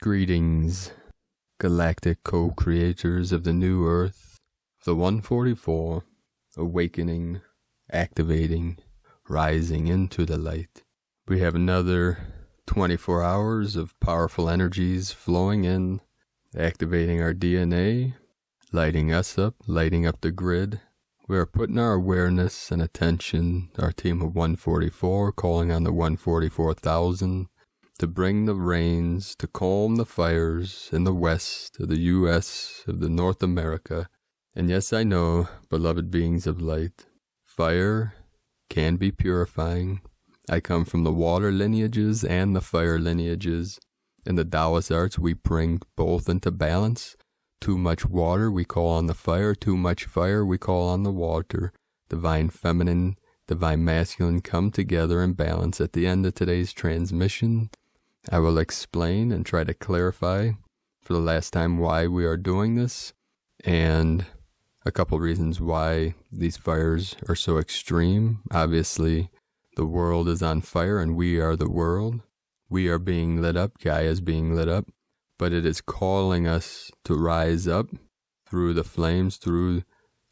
Greetings, galactic co-creators of the new Earth, the 144, awakening, activating, rising into the light. We have another 24 hours of powerful energies flowing in, activating our DNA, lighting us up, lighting up the grid. We are putting our awareness and attention, our team of 144, calling on the 144,000, to bring the rains, to calm the fires in the west of the U.S., of the North America. And yes, I know, beloved beings of light, fire can be purifying. I come from the water lineages and the fire lineages. In the Taoist arts, we bring both into balance. Too much water, we call on the fire. Too much fire, we call on the water. Divine feminine, divine masculine come together in balance. At the end of today's transmission, I will explain and try to clarify for the last time why we are doing this, and a couple reasons why these fires are so extreme. Obviously, the world is on fire and we are the world. We are being lit up, Gaia is being lit up, but it is calling us to rise up through the flames, through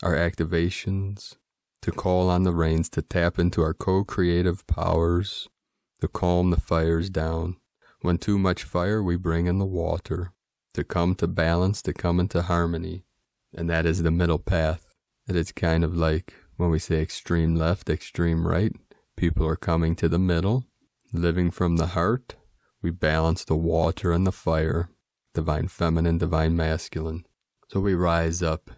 our activations, to call on the rains, to tap into our co-creative powers, to calm the fires down. When too much fire, we bring in the water, to come to balance, to come into harmony. And that is the middle path. It is kind of like when we say extreme left, extreme right. People are coming to the middle, living from the heart. We balance the water and the fire, divine feminine, divine masculine. So we rise up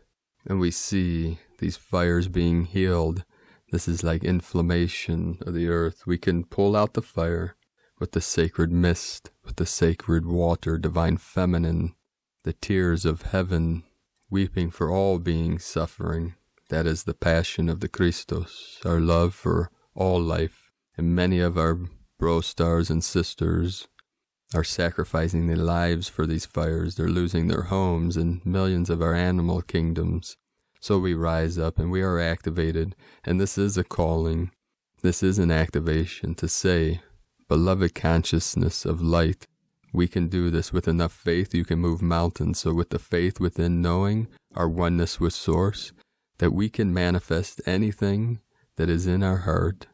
and we see these fires being healed. This is like inflammation of the earth. We can pull out the fire with the sacred mist, with the sacred water, divine feminine, the tears of heaven, weeping for all beings suffering. That is the passion of the Christos, our love for all life. And many of our bro stars and sisters are sacrificing their lives for these fires. They're losing their homes and millions of our animal kingdoms. So we rise up and we are activated. And this is a calling. This is an activation to say, beloved consciousness of light, we can do this with enough faith. You can move mountains. So with the faith within knowing our oneness with Source, that we can manifest anything that is in our heart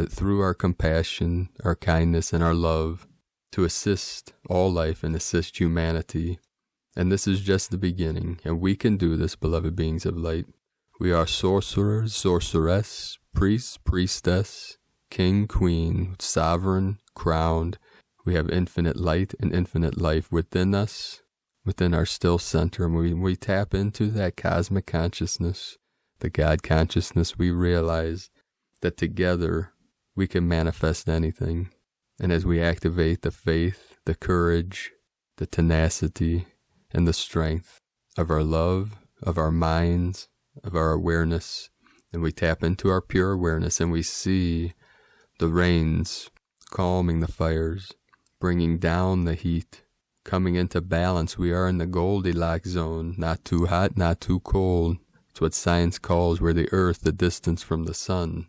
through our compassion, our kindness, and our love to assist all life and assist humanity. And this is just the beginning. And we can do this, beloved beings of light. We are sorcerers, sorceress, priest, priestess, king, queen, sovereign, crowned. We have infinite light and infinite life within us, within our still center. And when we tap into that cosmic consciousness, the God consciousness, we realize that together we can manifest anything. And as we activate the faith, the courage, the tenacity, and the strength of our love, of our minds, of our awareness, and we tap into our pure awareness and we see the rains calming the fires, bringing down the heat, coming into balance. We are in the Goldilocks zone, not too hot, not too cold. It's what science calls where the earth, the distance from the sun.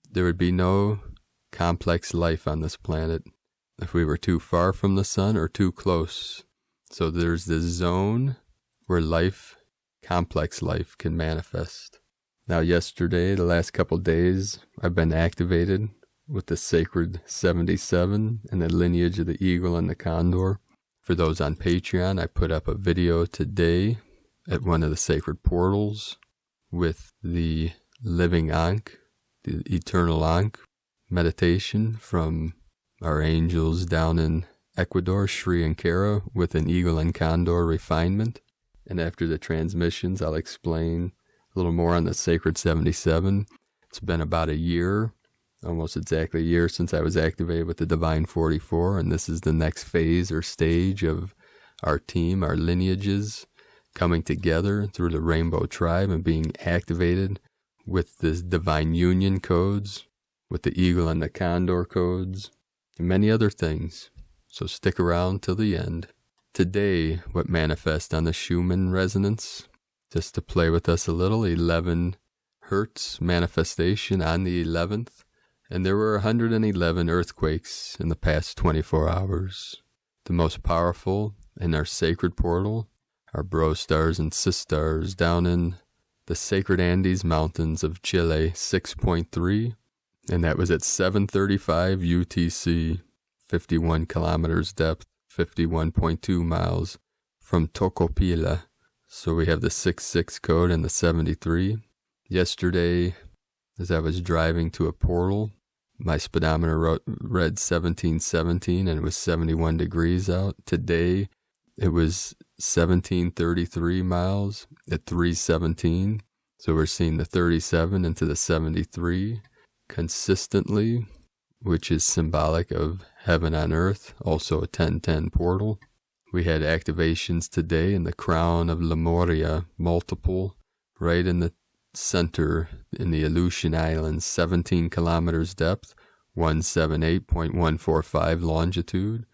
There would be no complex life on this planet if we were too far from the sun or too close. So there's this zone where life, complex life, can manifest. Now yesterday, the last couple days, I've been activated with the sacred 77 and the lineage of the eagle and the condor. For those on Patreon, I put up a video today at one of the sacred portals with the living Ankh, the eternal Ankh meditation from our angels down in Ecuador, Sri and Kara, with an eagle and condor refinement. And after the transmissions, I'll explain a little more on the sacred 77. It's been about a year, almost exactly a year since I was activated with the Divine 44, and this is the next phase or stage of our team, our lineages, coming together through the Rainbow Tribe and being activated with the Divine Union codes, with the Eagle and the Condor codes, and many other things. So stick around till the end. Today, what manifests on the Schumann resonance, just to play with us a little, 11 Hertz manifestation on the 11th. And there were 111 earthquakes in the past 24 hours. The most powerful in our sacred portal, our bro stars and sis stars down in the sacred Andes Mountains of Chile, 6.3, and that was at 7:35 UTC, 51 kilometers depth, 51.2 miles from Tocopilla. So we have the 66 code and the 73. Yesterday, as I was driving to a portal, my speedometer read 1717 and it was 71 degrees out. Today, it was 1733 miles at 317. So we're seeing the 37 into the 73 consistently, which is symbolic of heaven on earth, also a 1010 portal. We had activations today in the crown of Lemuria, multiple, right in the center in the Aleutian Islands, 17 kilometers depth, 178.145 longitude.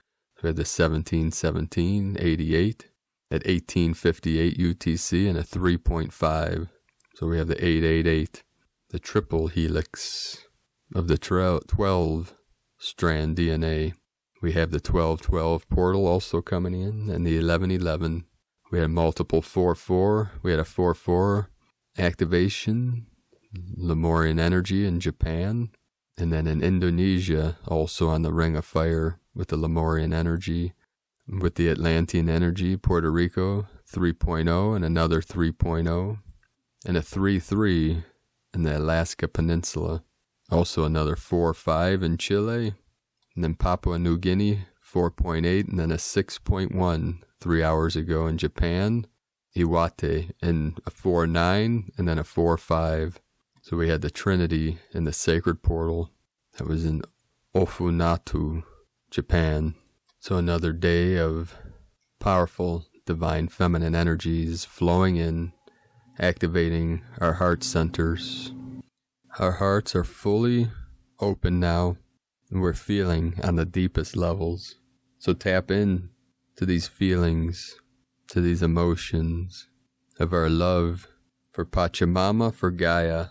We had the 1717, 88 at 1858 UTC and a 3.5. So we have the 888, the triple helix of the 12 strand DNA. We have the 1212 portal also coming in, and the 1111. We had multiple 4-4. We had a 4-4 activation, Lemurian energy in Japan, and then in Indonesia, also on the Ring of Fire with the Lemurian energy, with the Atlantean energy, Puerto Rico, 3.0, and another 3.0, and a 3-3 in the Alaska Peninsula. Also another 4-5 in Chile, and then Papua New Guinea, 4.8, and then a 6.1 3 hours ago in Japan, Iwate, and a 4-9, and then a 4-5. So we had the Trinity in the sacred portal that was in Ofunatu, Japan. So another day of powerful divine feminine energies flowing in, activating our heart centers. Our hearts are fully open now, and we're feeling on the deepest levels. So tap in to these feelings, to these emotions of our love for Pachamama, for Gaia,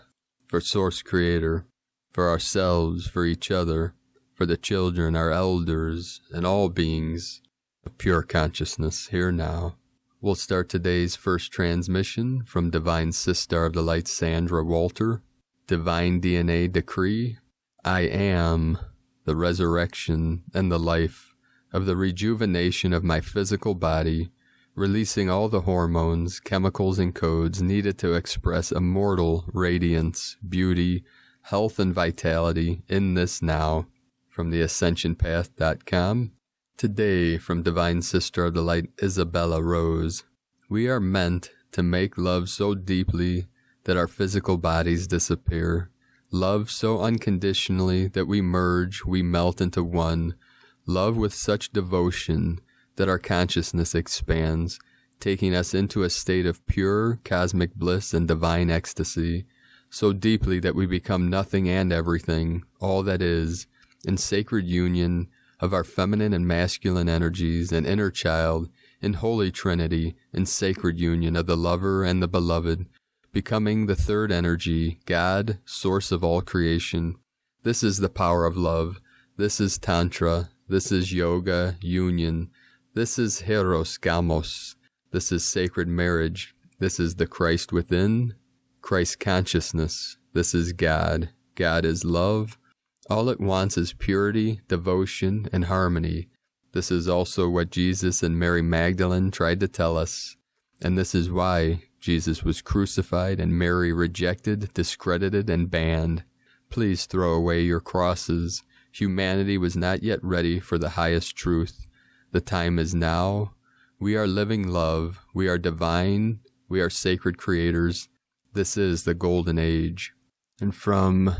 for Source Creator, for ourselves, for each other, for the children, our elders, and all beings of pure consciousness here now. We'll start today's first transmission from Divine Sister of the Light, Sandra Walter. Divine DNA decree: I am the resurrection and the life of the rejuvenation of my physical body, releasing all the hormones, chemicals, and codes needed to express immortal radiance, beauty, health, and vitality in this now. From the ascensionpath.com. Today, from Divine Sister of the Light, Isabella Rose. We are meant to make love so deeply that our physical bodies disappear. Love so unconditionally that we merge, we melt into one. Love with such devotion that our consciousness expands, taking us into a state of pure cosmic bliss and divine ecstasy, so deeply that we become nothing and everything, all that is, in sacred union of our feminine and masculine energies and inner child, in holy trinity, in sacred union of the lover and the beloved, becoming the third energy, God, source of all creation. This is the power of love. This is Tantra. This is yoga, union. This is Heros Gamos. This is sacred marriage. This is the Christ within, Christ consciousness. This is God. God is love. All it wants is purity, devotion, and harmony. This is also what Jesus and Mary Magdalene tried to tell us. And this is why Jesus was crucified and Mary rejected, discredited, and banned. Please throw away your crosses. Humanity was not yet ready for the highest truth. The time is now. We are living love. We are divine. We are sacred creators. This is the golden age. And from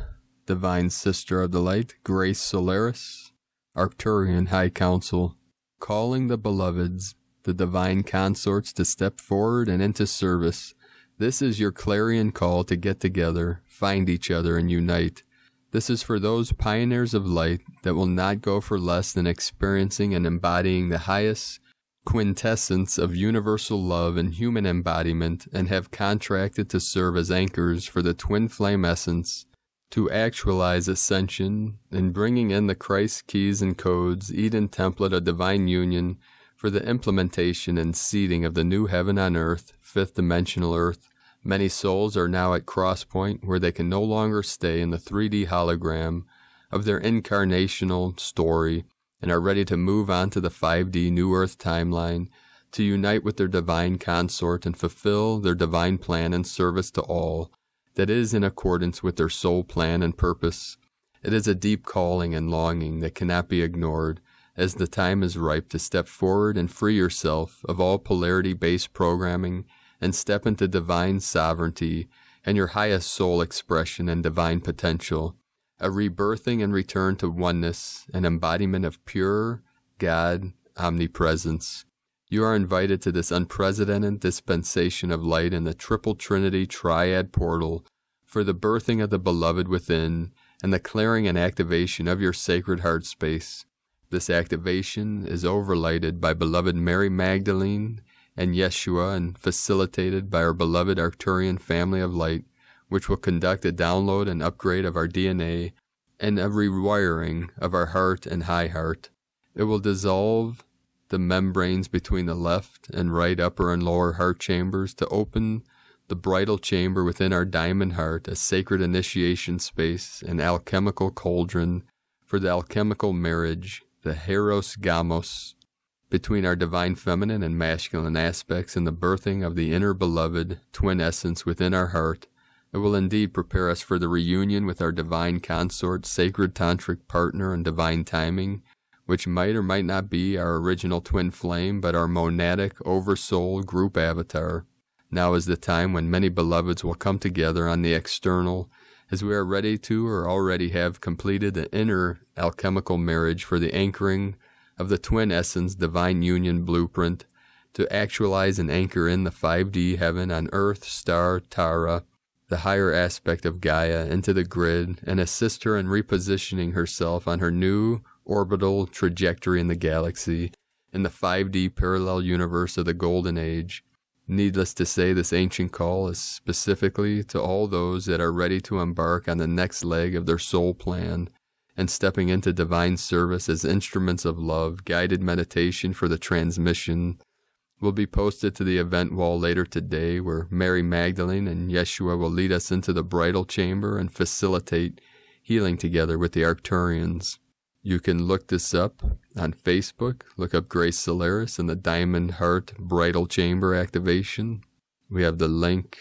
Divine Sister of the Light, Grace Solaris, Arcturian High Council, calling the beloveds, the divine consorts, to step forward and into service. This is your clarion call to get together, find each other, and unite. This is for those pioneers of light that will not go for less than experiencing and embodying the highest quintessence of universal love and human embodiment, and have contracted to serve as anchors for the twin flame essence, to actualize ascension in bringing in the Christ keys and codes, Eden template of divine union, For the implementation and seeding of the new heaven on earth, fifth dimensional earth, many souls are now at crosspoint where they can no longer stay in the 3D hologram of their incarnational story and are ready to move on to the 5D new earth timeline to unite with their divine consort and fulfill their divine plan and service to all that is in accordance with their soul plan and purpose. It is a deep calling and longing that cannot be ignored, as the time is ripe to step forward and free yourself of all polarity-based programming and step into divine sovereignty and your highest soul expression and divine potential, a rebirthing and return to oneness, an embodiment of pure God omnipresence. You are invited to this unprecedented dispensation of light in the Triple Trinity Triad portal for the birthing of the beloved within and the clearing and activation of your sacred heart space. This activation is overlighted by beloved Mary Magdalene and Yeshua and facilitated by our beloved Arcturian family of light, which will conduct a download and upgrade of our DNA and a rewiring of our heart and high heart. It will dissolve the membranes between the left and right upper and lower heart chambers to open the bridal chamber within our diamond heart, a sacred initiation space, an alchemical cauldron for the alchemical marriage, the Heros Gamos, between our divine feminine and masculine aspects and the birthing of the inner beloved twin essence within our heart. It will indeed prepare us for the reunion with our divine consort, sacred tantric partner and divine timing, which might or might not be our original twin flame, but our monadic oversoul group avatar. Now is the time when many beloveds will come together on the external, as we are ready to or already have completed the inner alchemical marriage for the anchoring of the twin essence divine union blueprint, to actualize and anchor in the 5D heaven on earth, star, Tara, the higher aspect of Gaia, into the grid, and assist her in repositioning herself on her new orbital trajectory in the galaxy, in the 5D parallel universe of the Golden Age. Needless to say, this ancient call is specifically to all those that are ready to embark on the next leg of their soul plan and stepping into divine service as instruments of love. Guided meditation for the transmission will be posted to the event wall later today, where Mary Magdalene and Yeshua will lead us into the bridal chamber and facilitate healing together with the Arcturians. You can look this up on Facebook. Look up Grace Solaris and the Diamond Heart Bridal Chamber activation. We have the link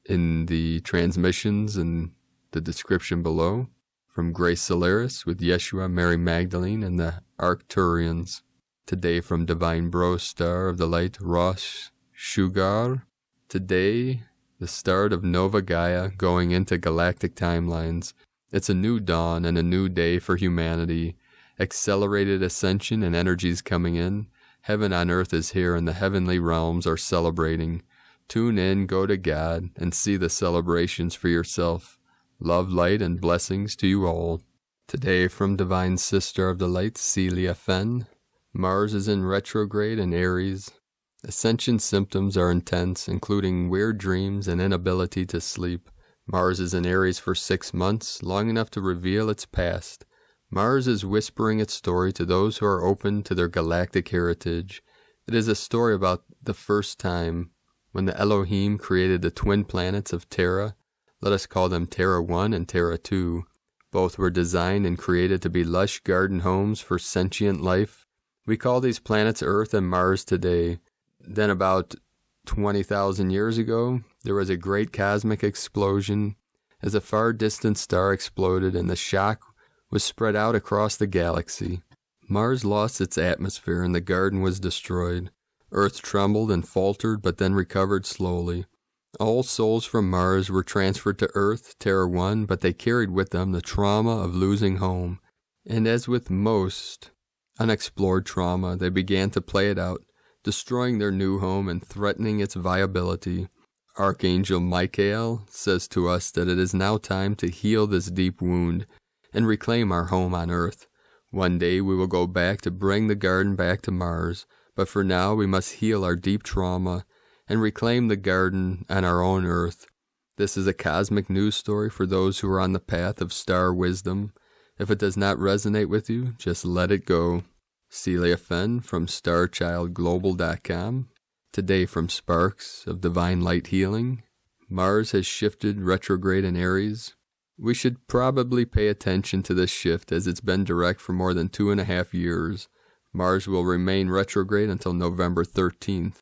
in the transmissions in the description below from Grace Solaris with Yeshua, Mary Magdalene, and the Arcturians. Today from Divine Bro Star of the Light, Rosh Shugar. Today, the start of Nova Gaia going into galactic timelines. It's a new dawn and a new day for humanity. Accelerated ascension and energies coming in. Heaven on earth is here and the heavenly realms are celebrating. Tune in, go to God, and see the celebrations for yourself. Love, light, and blessings to you all. Today from Divine Sister of the Light, Celia Fenn. Mars is in retrograde in Aries. Ascension symptoms are intense, including weird dreams and inability to sleep. Mars is in Aries for 6 months, long enough to reveal its past. Mars is whispering its story to those who are open to their galactic heritage. It is a story about the first time when the Elohim created the twin planets of Terra. Let us call them Terra 1 and Terra 2. Both were designed and created to be lush garden homes for sentient life. We call these planets Earth and Mars today. Then about 20,000 years ago, there was a great cosmic explosion as a far distant star exploded and the shock was spread out across the galaxy. Mars lost its atmosphere and the garden was destroyed. Earth trembled and faltered but then recovered slowly. All souls from Mars were transferred to Earth, Terra 1, but they carried with them the trauma of losing home. And as with most unexplored trauma, they began to play it out, destroying their new home and threatening its viability. Archangel Michael says to us that it is now time to heal this deep wound and reclaim our home on Earth. One day we will go back to bring the garden back to Mars, but for now we must heal our deep trauma and reclaim the garden on our own Earth. This is a cosmic news story for those who are on the path of star wisdom. If it does not resonate with you, just let it go. Celia Fenn from StarChildGlobal.com. Today from Sparks of Divine Light Healing. Mars has shifted retrograde in Aries. We should probably pay attention to this shift as it's been direct for more than 2.5 years. Mars will remain retrograde until November 13th.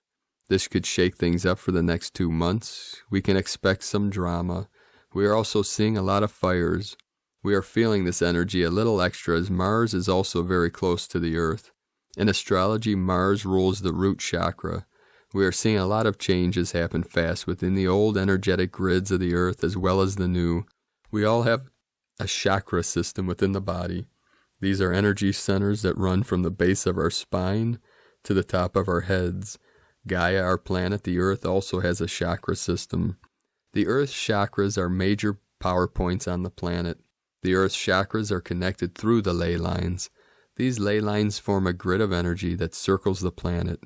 This could shake things up for the next 2 months. We can expect some drama. We are also seeing a lot of fires. We are feeling this energy a little extra as Mars is also very close to the Earth. In astrology, Mars rules the root chakra. We are seeing a lot of changes happen fast within the old energetic grids of the Earth as well as the new. We all have a chakra system within the body. These are energy centers that run from the base of our spine to the top of our heads. Gaia, our planet, the Earth, also has a chakra system. The Earth's chakras are major power points on the planet. The Earth's chakras are connected through the ley lines. These ley lines form a grid of energy that circles the planet.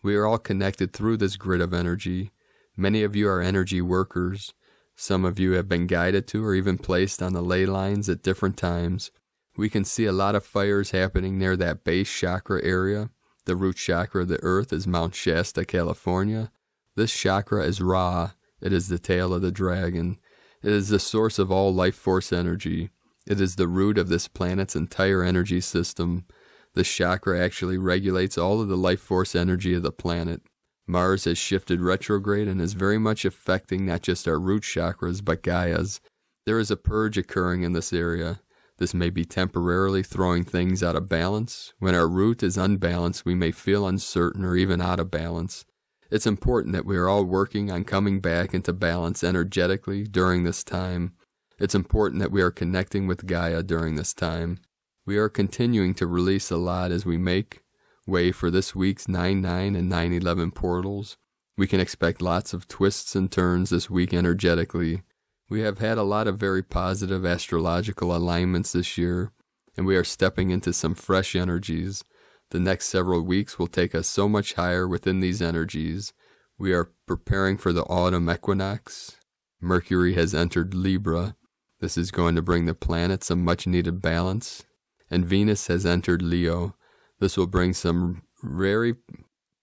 We are all connected through this grid of energy. Many of you are energy workers. Some of you have been guided to or even placed on the ley lines at different times. We can see a lot of fires happening near that base chakra area. The root chakra of the Earth is Mount Shasta, California. This chakra is Ra. It is the tail of the dragon. It is the source of all life force energy. It is the root of this planet's entire energy system. This chakra actually regulates all of the life force energy of the planet. Mars has shifted retrograde and is very much affecting not just our root chakras, but Gaia's. There is a purge occurring in this area. This may be temporarily throwing things out of balance. When our root is unbalanced, we may feel uncertain or even out of balance. It's important that we are all working on coming back into balance energetically during this time. It's important that we are connecting with Gaia during this time. We are continuing to release a lot as we make way for this week's 9/9 and 9/11 portals. We can expect lots of twists and turns this week energetically. We have had a lot of very positive astrological alignments this year, and we are stepping into some fresh energies. The next several weeks will take us so much higher within these energies. We are preparing for the autumn equinox. Mercury has entered Libra. This is going to bring the planets some much-needed balance. And Venus has entered Leo. This will bring some very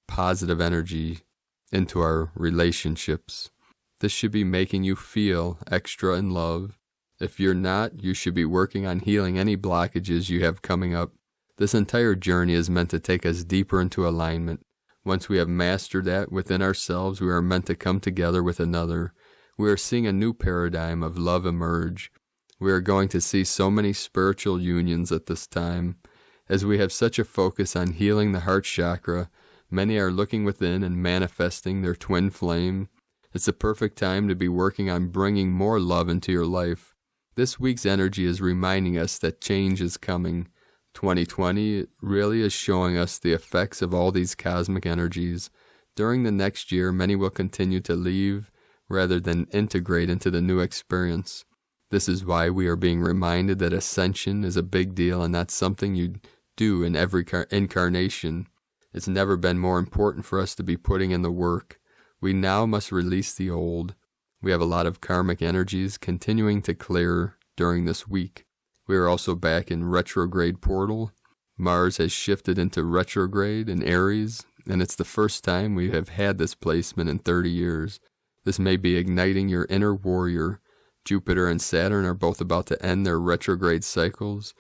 positive energy into our relationships. This should be making you feel extra in love. If you're not, you should be working on healing any blockages you have coming up. This entire journey is meant to take us deeper into alignment. Once we have mastered that within ourselves, we are meant to come together with another. We are seeing a new paradigm of love emerge. We are going to see so many spiritual unions at this time. As we have such a focus on healing the heart chakra, many are looking within and manifesting their twin flame. It's the perfect time to be working on bringing more love into your life. This week's energy is reminding us that change is coming. 2020 really is showing us the effects of all these cosmic energies. During the next year, many will continue to leave rather than integrate into the new experience. This is why we are being reminded that ascension is a big deal and that's something you do in every incarnation. It's never been more important for us to be putting in the work. We now must release the old. We have a lot of karmic energies continuing to clear during this week. We are also back in retrograde portal. Mars has shifted into retrograde in Aries, and it's the first time we have had this placement in 30 years. This may be igniting your inner warrior. Jupiter and Saturn are both about to end their retrograde cycles.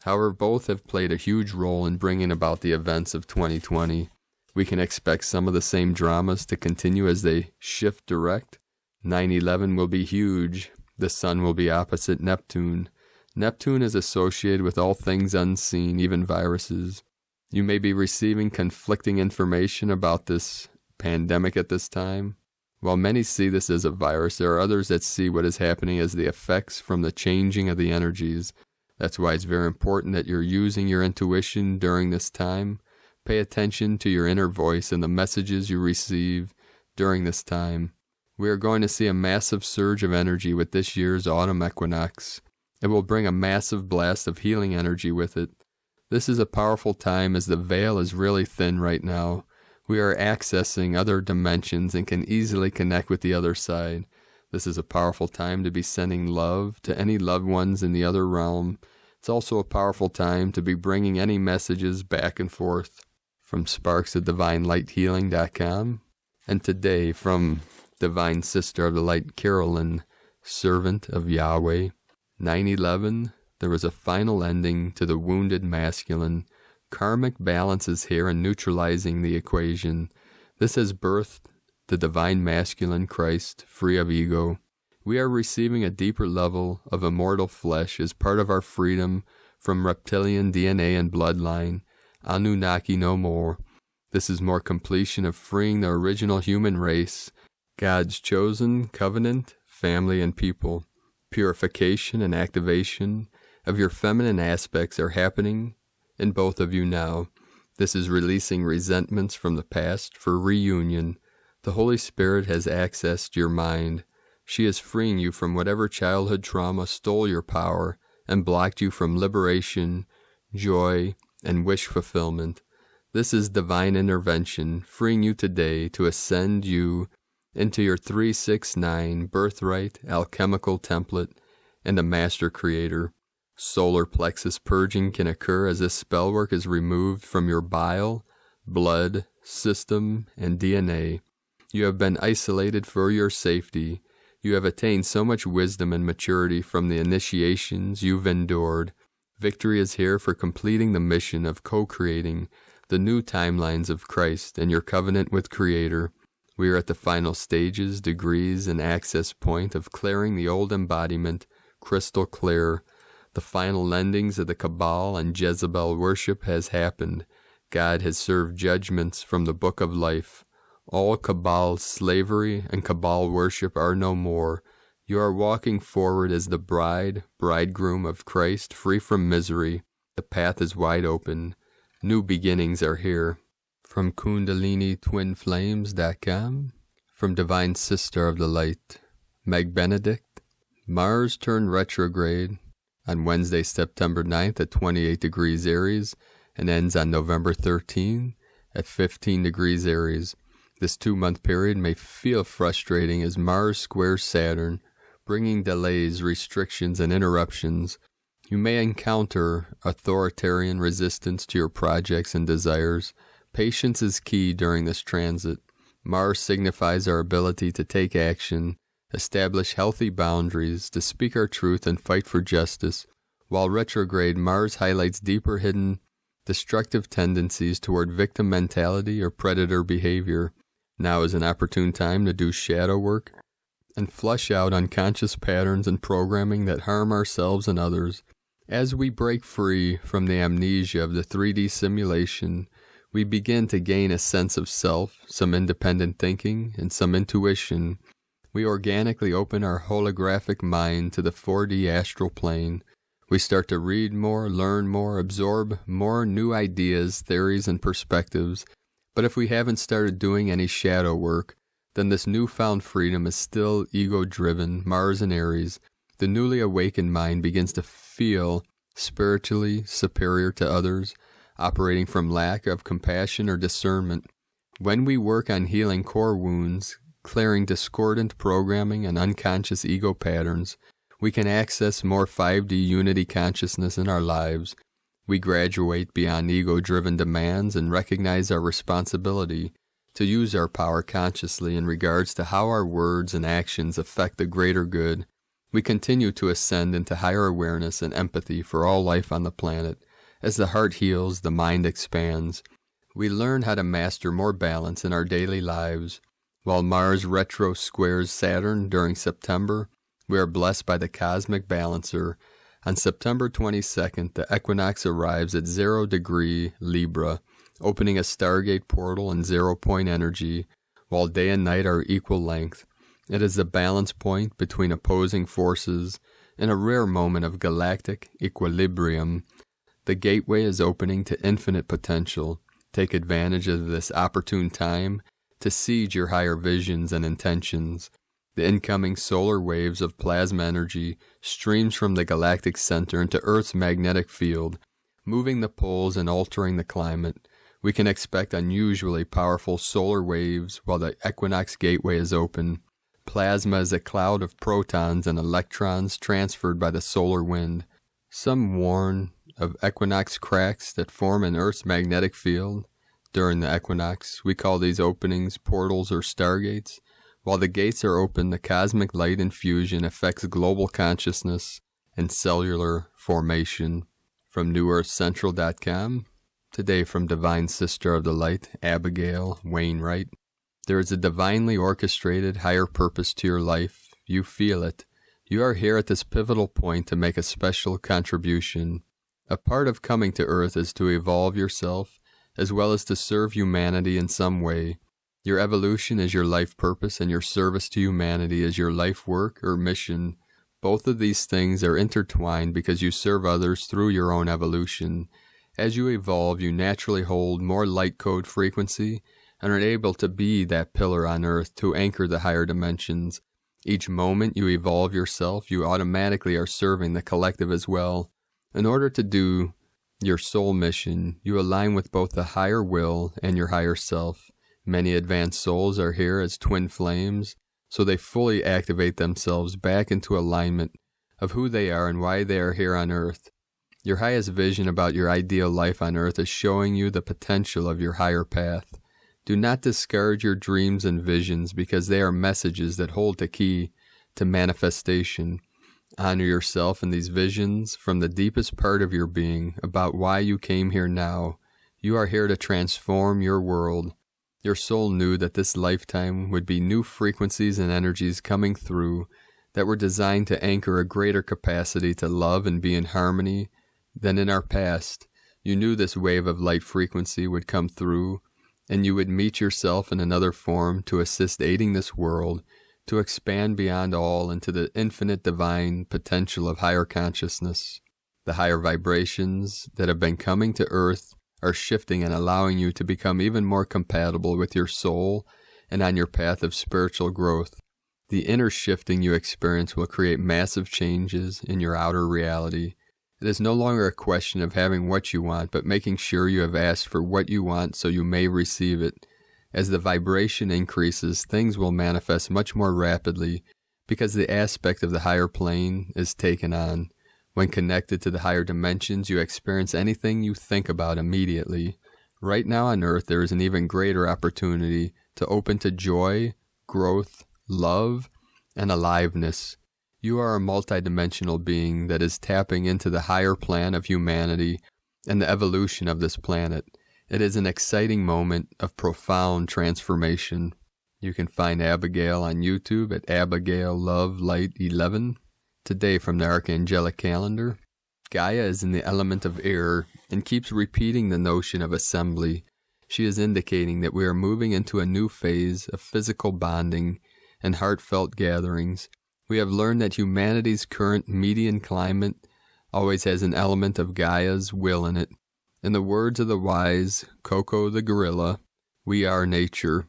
However, both have played a huge role in bringing about the events of 2020. We can expect some of the same dramas to continue as they shift direct. 9/11 will be huge. The Sun will be opposite Neptune. Neptune is associated with all things unseen, even viruses. You may be receiving conflicting information about this pandemic at this time. While many see this as a virus, there are others that see what is happening as the effects from the changing of the energies. That's why it's very important that you're using your intuition during this time. Pay attention to your inner voice and the messages you receive during this time. We are going to see a massive surge of energy with this year's autumn equinox. It will bring a massive blast of healing energy with it. This is a powerful time as the veil is really thin right now. We are accessing other dimensions and can easily connect with the other side. This is a powerful time to be sending love to any loved ones in the other realm. It's also a powerful time to be bringing any messages back and forth from sparksofdivinelightshealing.com, and today from Divine Sister of the Light Carolyn, Servant of Yahweh. 9/11, there was a final ending to the wounded masculine. Karmic balance is here and neutralizing the equation. This has birthed the divine masculine Christ, free of ego. We are receiving a deeper level of immortal flesh as part of our freedom from reptilian DNA and bloodline. Anunnaki no more. This is more completion of freeing the original human race, God's chosen covenant, family, and people. Purification and activation of your feminine aspects are happening in both of you now. This is releasing resentments from the past for reunion. The Holy Spirit has accessed your mind. She is freeing you from whatever childhood trauma stole your power and blocked you from liberation, joy, and wish fulfillment. This is divine intervention, freeing you today to ascend you into your 369 birthright alchemical template and a master creator. Solar plexus purging can occur as this spell work is removed from your bile, blood, system, and DNA. You have been isolated for your safety. You have attained so much wisdom and maturity from the initiations you've endured. Victory is here for completing the mission of co-creating the new timelines of Christ and your covenant with Creator. We are at the final stages, degrees, and access point of clearing the old embodiment, crystal clear. The final lendings of the Cabal and Jezebel worship has happened. God has served judgments from the book of life. All Cabal slavery and Cabal worship are no more. You are walking forward as the bridegroom of Christ, free from misery. The path is wide open. New beginnings are here. From KundaliniTwinFlames.com, from Divine Sister of the Light, Meg Benedict. Mars turned retrograde on Wednesday, September 9th at 28 degrees Aries and ends on November 13 at 15 degrees Aries. This 2-month period may feel frustrating as Mars squares Saturn, bringing delays, restrictions, and interruptions. You may encounter authoritarian resistance to your projects and desires. Patience is key during this transit. Mars signifies our ability to take action, establish healthy boundaries, to speak our truth and fight for justice. While retrograde, Mars highlights deeper hidden destructive tendencies toward victim mentality or predator behavior. Now is an opportune time to do shadow work and flush out unconscious patterns and programming that harm ourselves and others. As we break free from the amnesia of the 3D simulation, we begin to gain a sense of self, some independent thinking, and some intuition. We organically open our holographic mind to the 4D astral plane. We start to read more, learn more, absorb more new ideas, theories, and perspectives. But if we haven't started doing any shadow work, then this newfound freedom is still ego-driven, Mars and Aries. The newly awakened mind begins to feel spiritually superior to others, operating from lack of compassion or discernment. When we work on healing core wounds, clearing discordant programming and unconscious ego patterns, we can access more 5D unity consciousness in our lives. We graduate beyond ego-driven demands and recognize our responsibility to use our power consciously in regards to how our words and actions affect the greater good. We continue to ascend into higher awareness and empathy for all life on the planet. As the heart heals, the mind expands. We learn how to master more balance in our daily lives. While Mars retro squares Saturn during September, we are blessed by the cosmic balancer. On September 22nd, the equinox arrives at 0 degree Libra, opening a stargate portal in 0 point energy, while day and night are equal length. It is the balance point between opposing forces in a rare moment of galactic equilibrium. The gateway is opening to infinite potential. Take advantage of this opportune time to seed your higher visions and intentions. The incoming solar waves of plasma energy streams from the galactic center into Earth's magnetic field, moving the poles and altering the climate. We can expect unusually powerful solar waves while the equinox gateway is open. Plasma is a cloud of protons and electrons transferred by the solar wind. Some warn of equinox cracks that form in Earth's magnetic field. During the equinox, we call these openings portals or stargates. While the gates are open, the cosmic light infusion affects global consciousness and cellular formation. From NewEarthCentral.com, today from Divine Sister of the Light, Abigail Wainwright. There is a divinely orchestrated higher purpose to your life. You feel it. You are here at this pivotal point to make a special contribution. A part of coming to Earth is to evolve yourself, as well as to serve humanity in some way. Your evolution is your life purpose, and your service to humanity is your life work or mission. Both of these things are intertwined because you serve others through your own evolution. As you evolve, you naturally hold more light code frequency and are able to be that pillar on Earth to anchor the higher dimensions. Each moment you evolve yourself, you automatically are serving the collective as well. In order to do your soul mission, you align with both the higher will and your higher self. Many advanced souls are here as twin flames, so they fully activate themselves back into alignment of who they are and why they are here on Earth. Your highest vision about your ideal life on Earth is showing you the potential of your higher path. Do not discard your dreams and visions because they are messages that hold the key to manifestation. Honor yourself in these visions from the deepest part of your being about why you came here now. You are here to transform your world. Your soul knew that this lifetime would be new frequencies and energies coming through that were designed to anchor a greater capacity to love and be in harmony than in our past. You knew this wave of light frequency would come through, and you would meet yourself in another form to assist aiding this world to expand beyond all into the infinite divine potential of higher consciousness. The higher vibrations that have been coming to Earth are shifting and allowing you to become even more compatible with your soul and on your path of spiritual growth. The inner shifting you experience will create massive changes in your outer reality. It is no longer a question of having what you want, but making sure you have asked for what you want so you may receive it. As the vibration increases, things will manifest much more rapidly because the aspect of the higher plane is taken on. When connected to the higher dimensions, you experience anything you think about immediately. Right now on Earth, there is an even greater opportunity to open to joy, growth, love, and aliveness. You are a multidimensional being that is tapping into the higher plan of humanity and the evolution of this planet. It is an exciting moment of profound transformation. You can find Abigail on YouTube at Abigail Love Light 11. Today from the Archangelic Calendar, Gaia is in the element of air and keeps repeating the notion of assembly. She is indicating that we are moving into a new phase of physical bonding and heartfelt gatherings. We have learned that humanity's current median climate always has an element of Gaia's will in it. In the words of the wise Coco the gorilla, we are nature.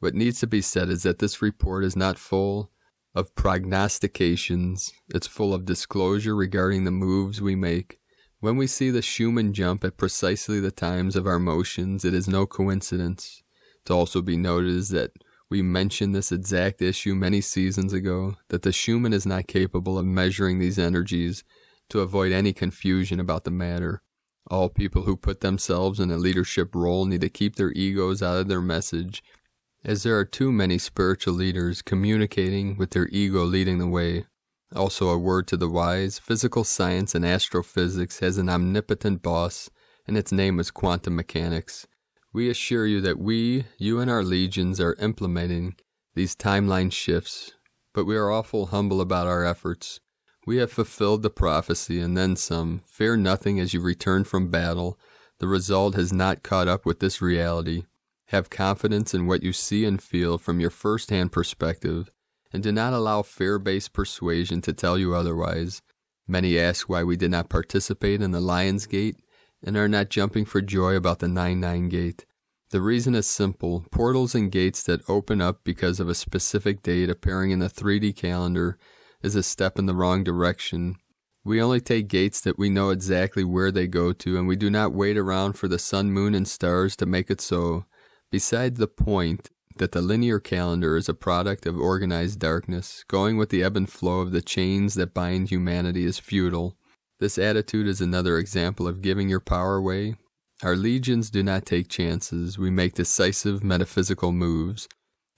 What needs to be said is that this report is not full of prognostications. It's full of disclosure regarding the moves we make. When we see the Schumann jump at precisely the times of our motions, it is no coincidence. To also be noted is that we mentioned this exact issue many seasons ago, that the Schumann is not capable of measuring these energies to avoid any confusion about the matter. All people who put themselves in a leadership role need to keep their egos out of their message, as there are too many spiritual leaders communicating with their ego leading the way. Also a word to the wise, physical science and astrophysics has an omnipotent boss, and its name is quantum mechanics. We assure you that you and our legions are implementing these timeline shifts, but we are awful humble about our efforts. We have fulfilled the prophecy and then some. Fear nothing as you return from battle. The result has not caught up with this reality. Have confidence in what you see and feel from your first-hand perspective, and do not allow fear-based persuasion to tell you otherwise. Many ask why we did not participate in the Lion's Gate and are not jumping for joy about the 9-9 gate. The reason is simple. Portals and gates that open up because of a specific date appearing in the 3D calendar is a step in the wrong direction. We only take gates that we know exactly where they go to, and we do not wait around for the sun, moon, and stars to make it so. Besides the point that the linear calendar is a product of organized darkness, going with the ebb and flow of the chains that bind humanity is futile. This attitude is another example of giving your power away. Our legions do not take chances. We make decisive metaphysical moves.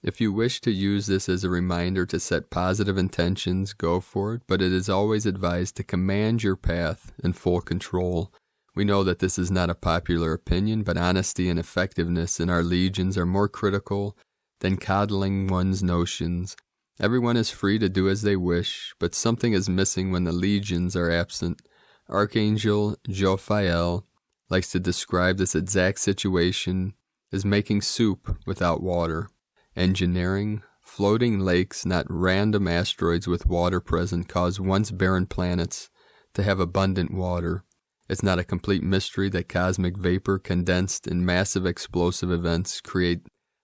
If you wish to use this as a reminder to set positive intentions, go for it, but it is always advised to command your path in full control. We know that this is not a popular opinion, but honesty and effectiveness in our legions are more critical than coddling one's notions. Everyone is free to do as they wish, but something is missing when the legions are absent. Archangel Jophiel likes to describe this exact situation as making soup without water. Engineering, floating lakes, not random asteroids with water present, cause once barren planets to have abundant water. It's not a complete mystery that cosmic vapor condensed in massive explosive events create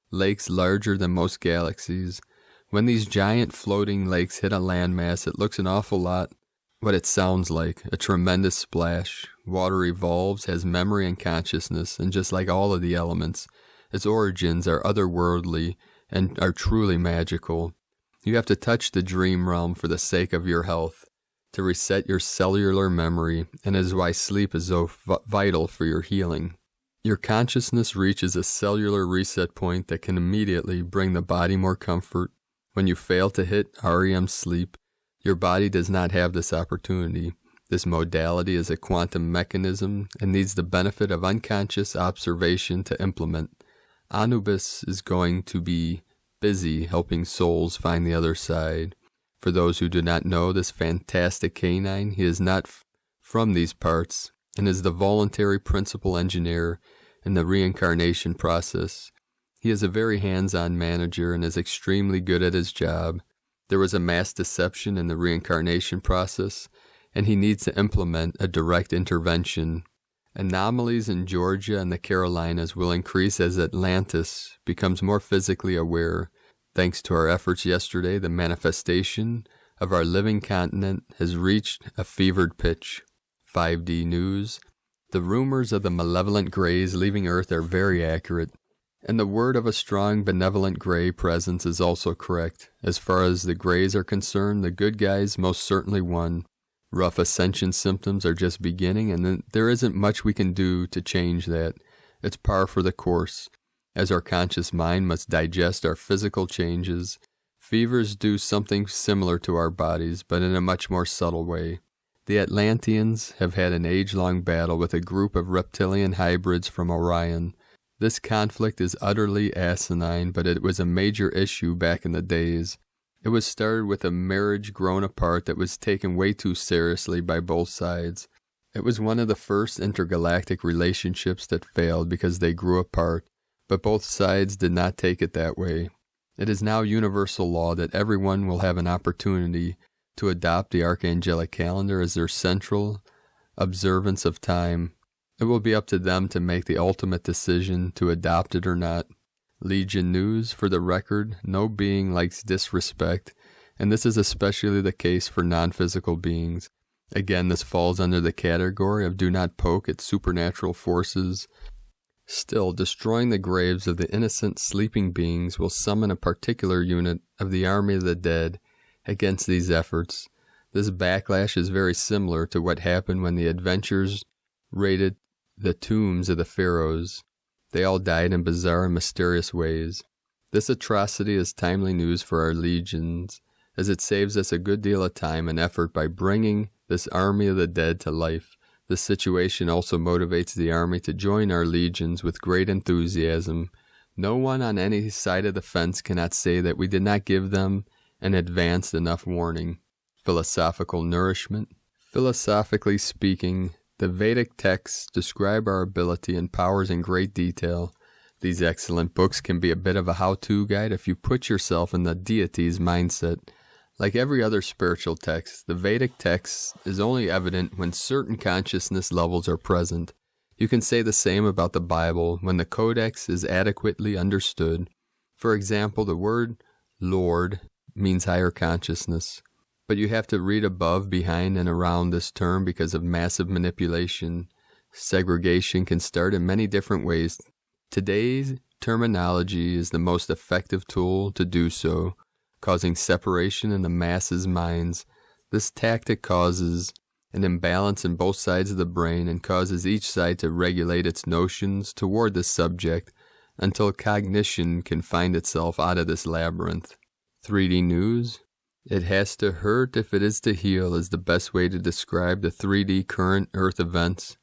lakes larger than most galaxies. When these giant floating lakes hit a landmass, it looks an awful lot what it sounds like, a tremendous splash. Water evolves, has memory and consciousness, and just like all of the elements, its origins are otherworldly and are truly magical. You have to touch the dream realm for the sake of your health, to reset your cellular memory, and is why sleep is so vital for your healing. Your consciousness reaches a cellular reset point that can immediately bring the body more comfort. When you fail to hit REM sleep, your body does not have this opportunity. This modality is a quantum mechanism and needs the benefit of unconscious observation to implement. Anubis is going to be busy helping souls find the other side. For those who do not know this fantastic canine, he is not from these parts and is the voluntary principal engineer in the reincarnation process. He is a very hands-on manager and is extremely good at his job. There was a mass deception in the reincarnation process, and he needs to implement a direct intervention. Anomalies in Georgia and the Carolinas will increase as Atlantis becomes more physically aware. Thanks to our efforts yesterday, the manifestation of our living continent has reached a fevered pitch. 5D News. The rumors of the malevolent Greys leaving Earth are very accurate, and the word of a strong, benevolent Grey presence is also correct. As far as the Greys are concerned, the good guys most certainly won. Rough ascension symptoms are just beginning, and there isn't much we can do to change that. It's par for the course, as our conscious mind must digest our physical changes. Fevers do something similar to our bodies, but in a much more subtle way. The Atlanteans have had an age-long battle with a group of reptilian hybrids from Orion. This conflict is utterly asinine, but it was a major issue back in the days. It was started with a marriage grown apart that was taken way too seriously by both sides. It was one of the first intergalactic relationships that failed because they grew apart, but both sides did not take it that way. It is now universal law that everyone will have an opportunity to adopt the archangelic calendar as their central observance of time. It will be up to them to make the ultimate decision to adopt it or not. Legion News, for the record, no being likes disrespect, and this is especially the case for non-physical beings. Again, this falls under the category of do not poke at supernatural forces. Still, destroying the graves of the innocent sleeping beings will summon a particular unit of the army of the dead against these efforts. This backlash is very similar to what happened when the adventurers raided the tombs of the pharaohs. They all died in bizarre and mysterious ways. This atrocity is timely news for our legions, as it saves us a good deal of time and effort by bringing this army of the dead to life. This situation also motivates the army to join our legions with great enthusiasm. No one on any side of the fence cannot say that we did not give them an advanced enough warning. Philosophical nourishment. Philosophically speaking, the Vedic texts describe our ability and powers in great detail. These excellent books can be a bit of a how-to guide if you put yourself in the deity's mindset. Like every other spiritual text, the Vedic text is only evident when certain consciousness levels are present. You can say the same about the Bible when the Codex is adequately understood. For example, the word Lord means higher consciousness. But you have to read above, behind, and around this term because of massive manipulation. Segregation can start in many different ways. Today's terminology is the most effective tool to do so, causing separation in the masses' minds. This tactic causes an imbalance in both sides of the brain, and causes each side to regulate its notions toward the subject until cognition can find itself out of this labyrinth. 3D news. It has to hurt if it is to heal is the best way to describe the 3D current Earth events.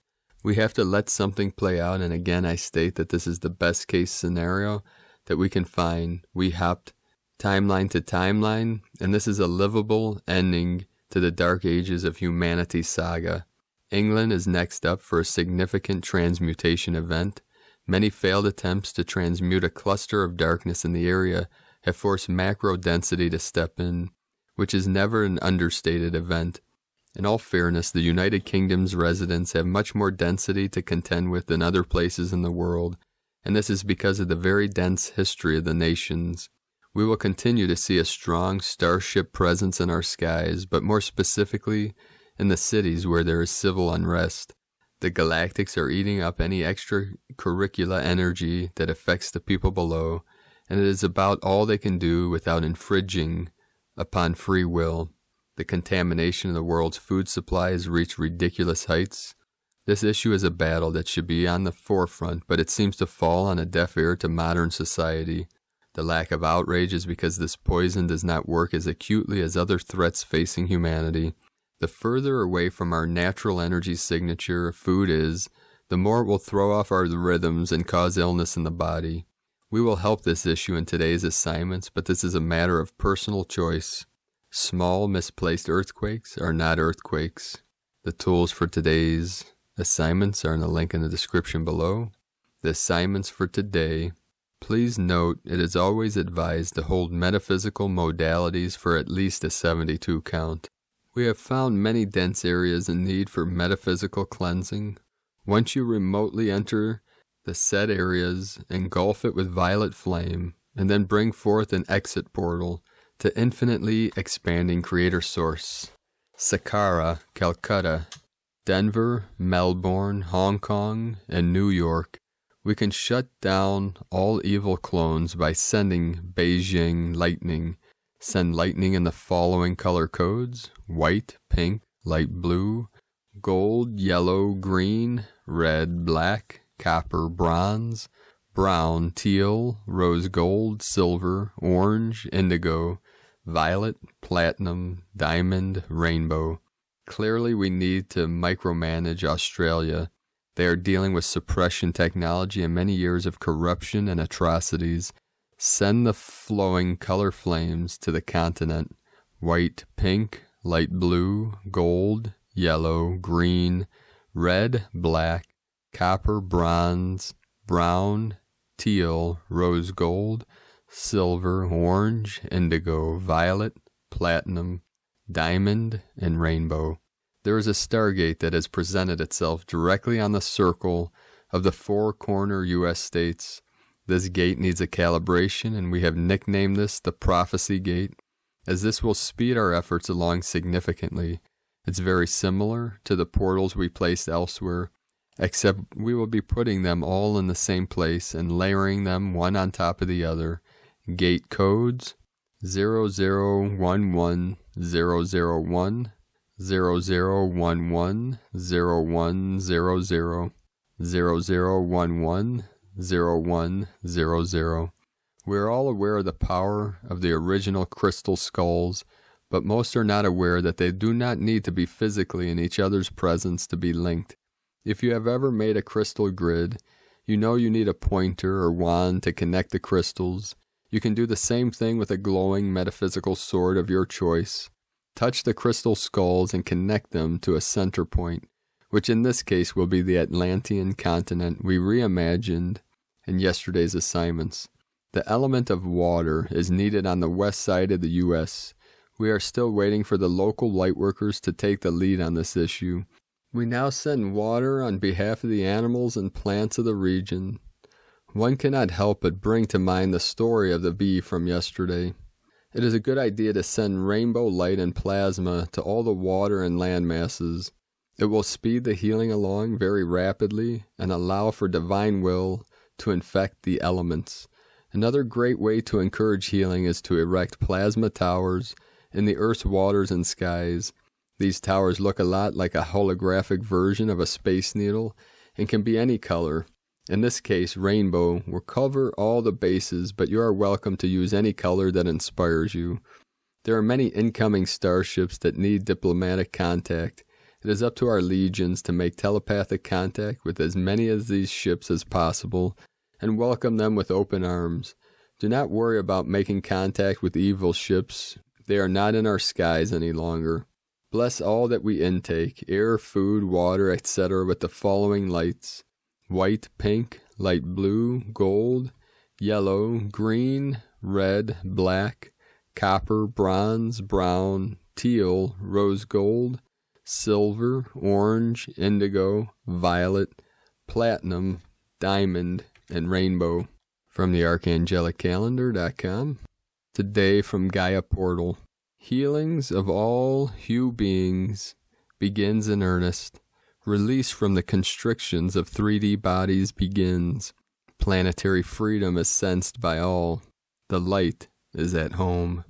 We have to let something play out, and again I state that this is the best case scenario that we can find. We hopped timeline to timeline, and this is a livable ending to the dark ages of humanity saga. England is next up for a significant transmutation event. Many failed attempts to transmute a cluster of darkness in the area have forced macro density to step in, which is never an understated event. In all fairness, the United Kingdom's residents have much more density to contend with than other places in the world, and this is because of the very dense history of the nations. We will continue to see a strong starship presence in our skies, but more specifically in the cities where there is civil unrest. The galactics are eating up any extracurricular energy that affects the people below, and it is about all they can do without infringing upon free will. The contamination of the world's food supply has reached ridiculous heights. This issue is a battle that should be on the forefront, but it seems to fall on a deaf ear to modern society. The lack of outrage is because this poison does not work as acutely as other threats facing humanity. The further away from our natural energy signature food is, the more it will throw off our rhythms and cause illness in the body. We will help this issue in today's assignments, but this is a matter of personal choice. Small, misplaced earthquakes are not earthquakes. The tools for today's assignments are in the link in the description below. The assignments for today. Please note, it is always advised to hold metaphysical modalities for at least a 72 count. We have found many dense areas in need for metaphysical cleansing. Once you remotely enter the said areas, engulf it with violet flame, and then bring forth an exit portal to infinitely expanding creator source. Saqqara, Calcutta, Denver, Melbourne, Hong Kong, and New York. We can shut down all evil clones by sending Beijing lightning. Send lightning in the following color codes: white, pink, light blue, gold, yellow, green, red, black, copper, bronze, brown, teal, rose gold, silver, orange, indigo, violet, platinum, diamond, rainbow. Clearly we need to micromanage Australia. They are dealing with suppression technology and many years of corruption and atrocities. Send the flowing color flames to the continent: white, pink, light blue, gold, yellow, green, red, black, copper, bronze, brown, teal, rose gold, silver, orange, indigo, violet, platinum, diamond, and rainbow. There is a stargate that has presented itself directly on the circle of the four-corner U.S. states. This gate needs a calibration, and we have nicknamed this the Prophecy Gate, as this will speed our efforts along significantly. It's very similar to the portals we placed elsewhere, except we will be putting them all in the same place and layering them one on top of the other. Gate codes 0011 001, 0011 0100, 0011 0100. We are all aware of the power of the original crystal skulls, but most are not aware that they do not need to be physically in each other's presence to be linked. If you have ever made a crystal grid, you know you need a pointer or wand to connect the crystals. You can do the same thing with a glowing metaphysical sword of your choice. Touch the crystal skulls and connect them to a center point, which in this case will be the Atlantean continent we reimagined in yesterday's assignments. The element of water is needed on the west side of the U.S. We are still waiting for the local lightworkers to take the lead on this issue. We now send water on behalf of the animals and plants of the region. One cannot help but bring to mind the story of the bee from yesterday. It is a good idea to send rainbow light and plasma to all the water and land masses. It will speed the healing along very rapidly and allow for divine will to infect the elements. Another great way to encourage healing is to erect plasma towers in the earth's waters and skies. These towers look a lot like a holographic version of a space needle and can be any color. In this case, rainbow will cover all the bases, but you are welcome to use any color that inspires you. There are many incoming starships that need diplomatic contact. It is up to our legions to make telepathic contact with as many of these ships as possible and welcome them with open arms. Do not worry about making contact with evil ships. They are not in our skies any longer. Bless all that we intake, air, food, water, etc. with the following lights: white, pink, light blue, gold, yellow, green, red, black, copper, bronze, brown, teal, rose gold, silver, orange, indigo, violet, platinum, diamond, and rainbow. From the archangelicalendar.com. Today from Gaia Portal. Healings of all hue beings begins in earnest. Release from the constrictions of 3D bodies begins. Planetary freedom is sensed by all. The light is at home.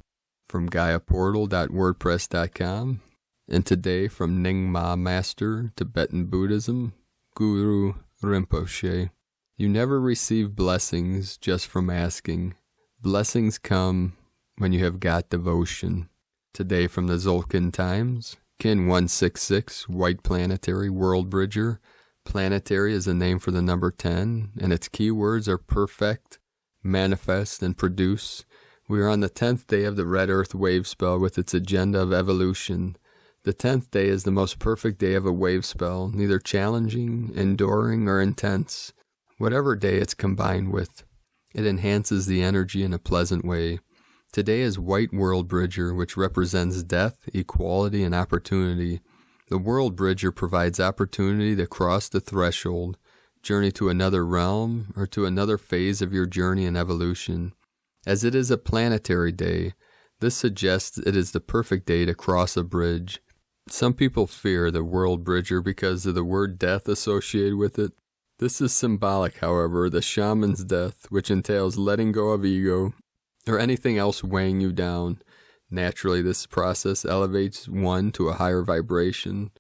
From GaiaPortal.wordpress.com. And today from Nyingma Master, Tibetan Buddhism, Guru Rinpoche. You never receive blessings just from asking. Blessings come when you have got devotion. Today from the Zolkin Times, Kin 166, White Planetary Worldbridger. Planetary is a name for the number 10, and its keywords are perfect, manifest, and produce. We are on the 10th day of the Red Earth wave spell with its agenda of evolution. The 10th day is the most perfect day of a wave spell, neither challenging, enduring, or intense. Whatever day it's combined with, it enhances the energy in a pleasant way. Today is White Worldbridger, which represents death, equality, and opportunity. The Worldbridger provides opportunity to cross the threshold, journey to another realm, or to another phase of your journey and evolution. As it is a planetary day, this suggests it is the perfect day to cross a bridge. Some people fear the Worldbridger because of the word death associated with it. This is symbolic, however, the shaman's death, which entails letting go of ego or anything else weighing you down. Naturally, this process elevates one to a higher vibration,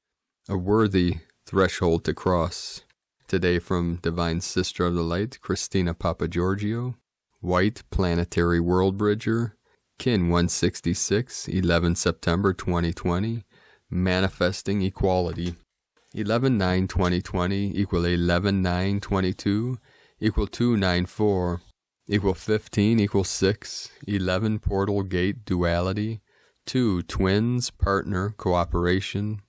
a worthy threshold to cross. Today from Divine Sister of the Light, Christina Papagiorgio, White Planetary Worldbridger, Kin 166, 11 September 2020, Manifesting Equality. 11-9-2020 equal 11-9-22 equal 294 equal 15 equal 6 11 portal gate duality 2 twins partner cooperation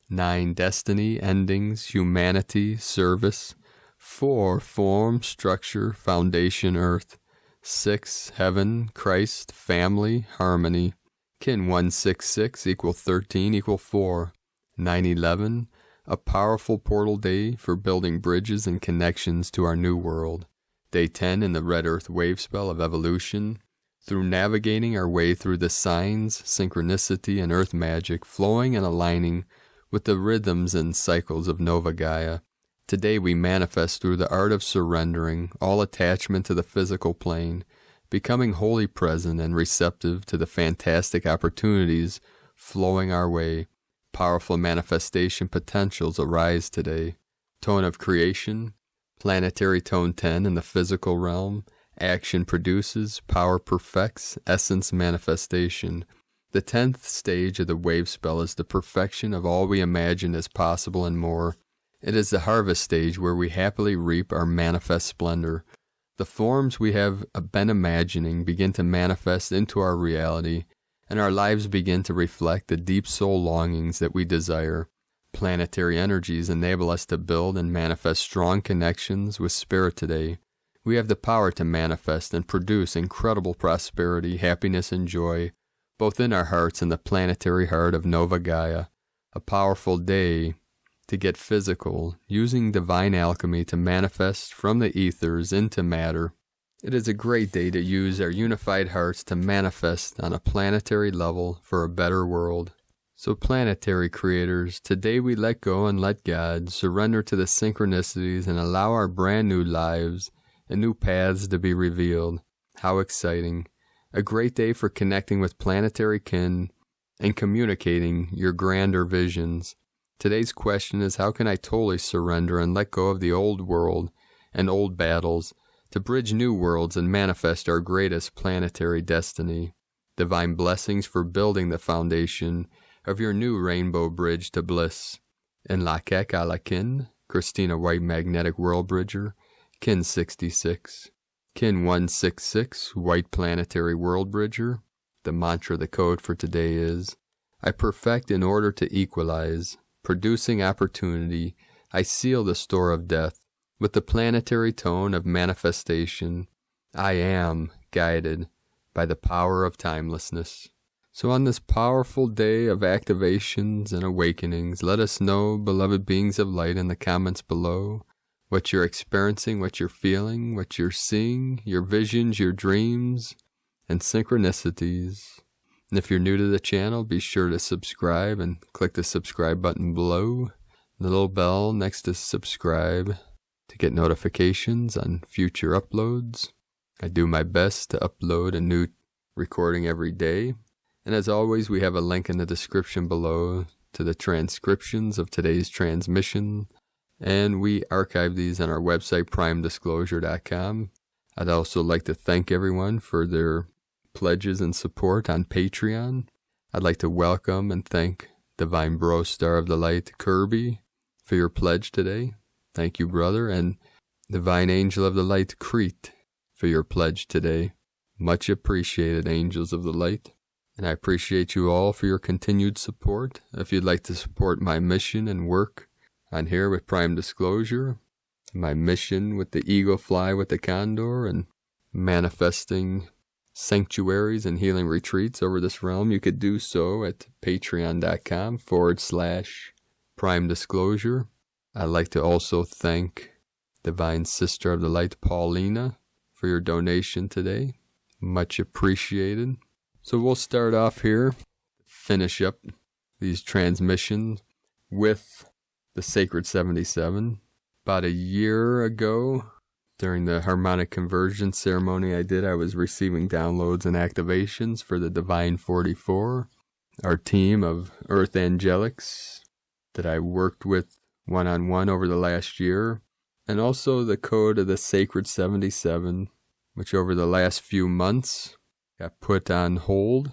9 destiny endings humanity service 4 form structure foundation earth 6 heaven Christ family harmony. Kin 166 equal 13 equal 4 9-11 a powerful portal day for building bridges and connections to our new world. Day 10 in the Red Earth wave spell of evolution. Through navigating our way through the signs, synchronicity, and earth magic, flowing and aligning with the rhythms and cycles of Nova Gaia. Today we manifest through the art of surrendering all attachment to the physical plane, becoming wholly present and receptive to the fantastic opportunities flowing our way. Powerful manifestation potentials arise today. Tone of creation, planetary tone 10 in the physical realm. Action produces, power perfects, essence manifestation. The 10th stage of the wave spell is the perfection of all we imagine as possible and more. It is the harvest stage where we happily reap our manifest splendor. The forms we have been imagining begin to manifest into our reality, and our lives begin to reflect the deep soul longings that we desire. Planetary energies enable us to build and manifest strong connections with Spirit today. We have the power to manifest and produce incredible prosperity, happiness, and joy, both in our hearts and the planetary heart of Nova Gaia. A powerful day to get physical, using divine alchemy to manifest from the ethers into matter. It is a great day to use our unified hearts to manifest on a planetary level for a better world. So planetary creators, today we let go and let God, surrender to the synchronicities and allow our brand new lives and new paths to be revealed. How exciting. A great day for connecting with planetary kin, and communicating your grander visions. Today's question is, how can I totally surrender and let go of the old world and old battles to bridge new worlds and manifest our greatest planetary destiny? Divine blessings for building the foundation of your new rainbow bridge to bliss. In Lakek Alakin, Christina White Magnetic Worldbridger, Kin 66. Kin 166, White Planetary Worldbridger. The mantra, the code for today is, I perfect in order to equalize. Producing opportunity, I seal the store of death with the planetary tone of manifestation. I am guided by the power of timelessness. So on this powerful day of activations and awakenings, let us know, beloved beings of light, in the comments below, what you're experiencing, what you're feeling, what you're seeing, your visions, your dreams, and synchronicities. And if you're new to the channel, be sure to subscribe and click the subscribe button below, the little bell next to subscribe to get notifications on future uploads. I do my best to upload a new recording every day. And as always, we have a link in the description below to the transcriptions of today's transmission, and we archive these on our website, primedisclosure.com. I'd also like to thank everyone for their pledges and support on Patreon. I'd like to welcome and thank Divine Bro Star of the Light Kirby for your pledge today. Thank you, brother. And Divine Angel of the Light Crete for your pledge today. Much appreciated, Angels of the Light. And I appreciate you all for your continued support. If you'd like to support my mission and work on here with Prime Disclosure, my mission with the Eagle Fly with the Condor, and manifesting sanctuaries and healing retreats over this realm, you could do so at patreon.com/Prime Disclosure. I'd like to also thank Divine Sister of the Light, Paulina, for your donation today. Much appreciated. So we'll start off here, finish up these transmissions with the Sacred 77. About a year ago, during the harmonic conversion ceremony I was receiving downloads and activations for the Divine 44, our team of Earth Angelics that I worked with one-on-one over the last year, and also the code of the Sacred 77, which over the last few months got put on hold,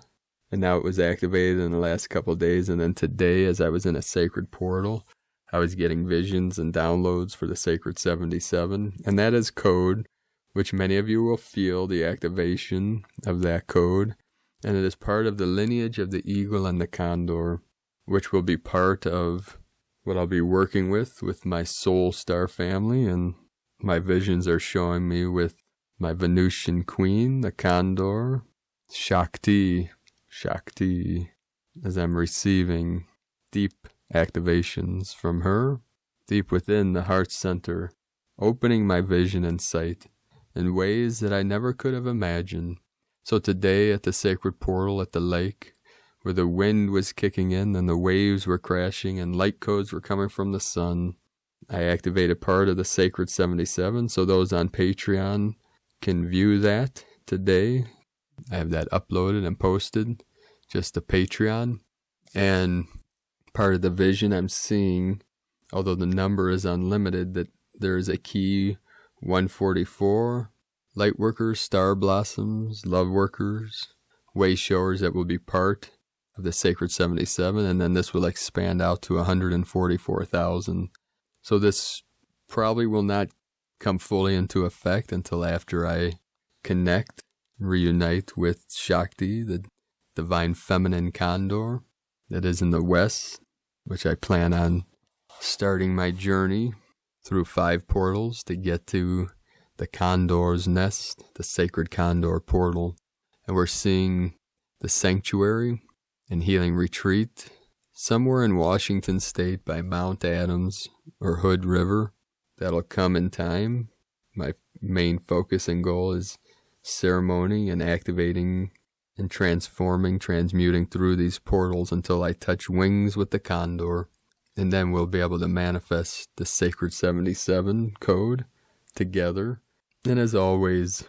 and now it was activated in the last couple of days. And then today, as I was in a sacred portal, I was getting visions and downloads for the Sacred 77, and that is code, which many of you will feel the activation of that code, and it is part of the lineage of the Eagle and the Condor, which will be part of what I'll be working with my Soul Star family, and my visions are showing me with my Venusian Queen, the Condor, Shakti, as I'm receiving deep activations from her, deep within the heart center, opening my vision and sight in ways that I never could have imagined. So today at the sacred portal at the lake, where the wind was kicking in and the waves were crashing and light codes were coming from the sun, I activated part of the Sacred 77, so those on Patreon can view that today. I have that uploaded and posted just to Patreon. And part of the vision I'm seeing, although the number is unlimited, that there is a key 144, light workers, star blossoms, love workers, way showers that will be part of the Sacred 77, and then this will expand out to 144,000. So this probably will not come fully into effect until after I connect, reunite with Shakti, the Divine Feminine Condor that is in the West, which I plan on starting my journey through 5 portals to get to the Condor's Nest, the Sacred Condor Portal. And we're seeing the Sanctuary and Healing Retreat somewhere in Washington State by Mount Adams or Hood River. That'll come in time. My main focus and goal is ceremony and activating and transforming, transmuting through these portals until I touch wings with the Condor. And then we'll be able to manifest the Sacred 77 code together. And as always,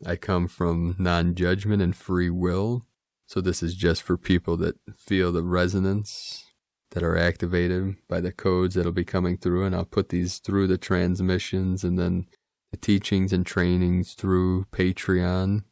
I come from non-judgment and free will. So this is just for people that feel the resonance, that are activated by the codes that'll be coming through. And I'll put these through the transmissions and then the teachings and trainings through Patreon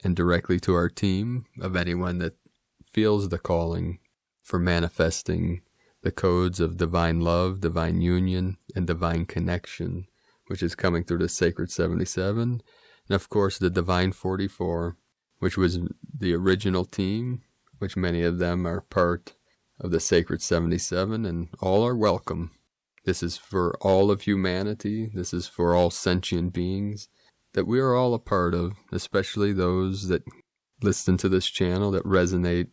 and directly to our team of anyone that feels the calling for manifesting the codes of divine love, divine union, and divine connection, which is coming through the Sacred 77. And of course, the Divine 44, which was the original team, which many of them are part of the Sacred 77, and all are welcome. This is for all of humanity. This is for all sentient beings that we are all a part of, especially those that listen to this channel that resonate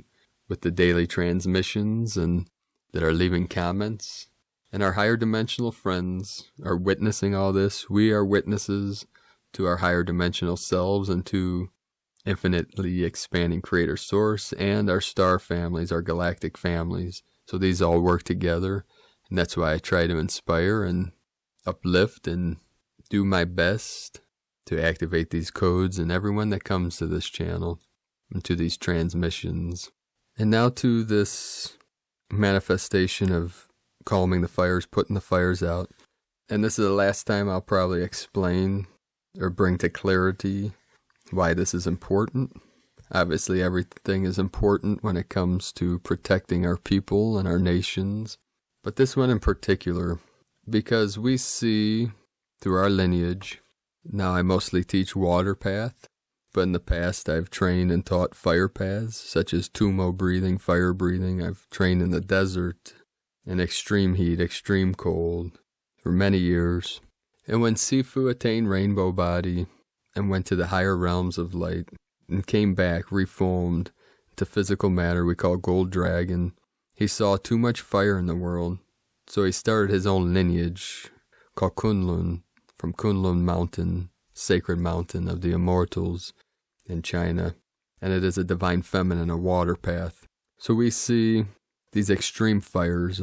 with the daily transmissions and that are leaving comments. And our higher dimensional friends are witnessing all this. We are witnesses to our higher dimensional selves and to infinitely expanding Creator Source and our star families, our galactic families. So these all work together. And that's why I try to inspire and uplift and do my best to activate these codes in everyone that comes to this channel and to these transmissions. And now to this manifestation of calming the fires, putting the fires out. And this is the last time I'll probably explain or bring to clarity why this is important. Obviously, everything is important when it comes to protecting our people and our nations. But this one in particular, because we see through our lineage, now I mostly teach water path, but in the past I've trained and taught fire paths, such as Tumo breathing, fire breathing. I've trained in the desert, in extreme heat, extreme cold, for many years. And when Sifu attained rainbow body and went to the higher realms of light and came back reformed to physical matter we call Gold Dragon, he saw too much fire in the world. So he started his own lineage called Kunlun, from Kunlun Mountain, sacred mountain of the immortals in China. And it is a divine feminine, a water path. So we see these extreme fires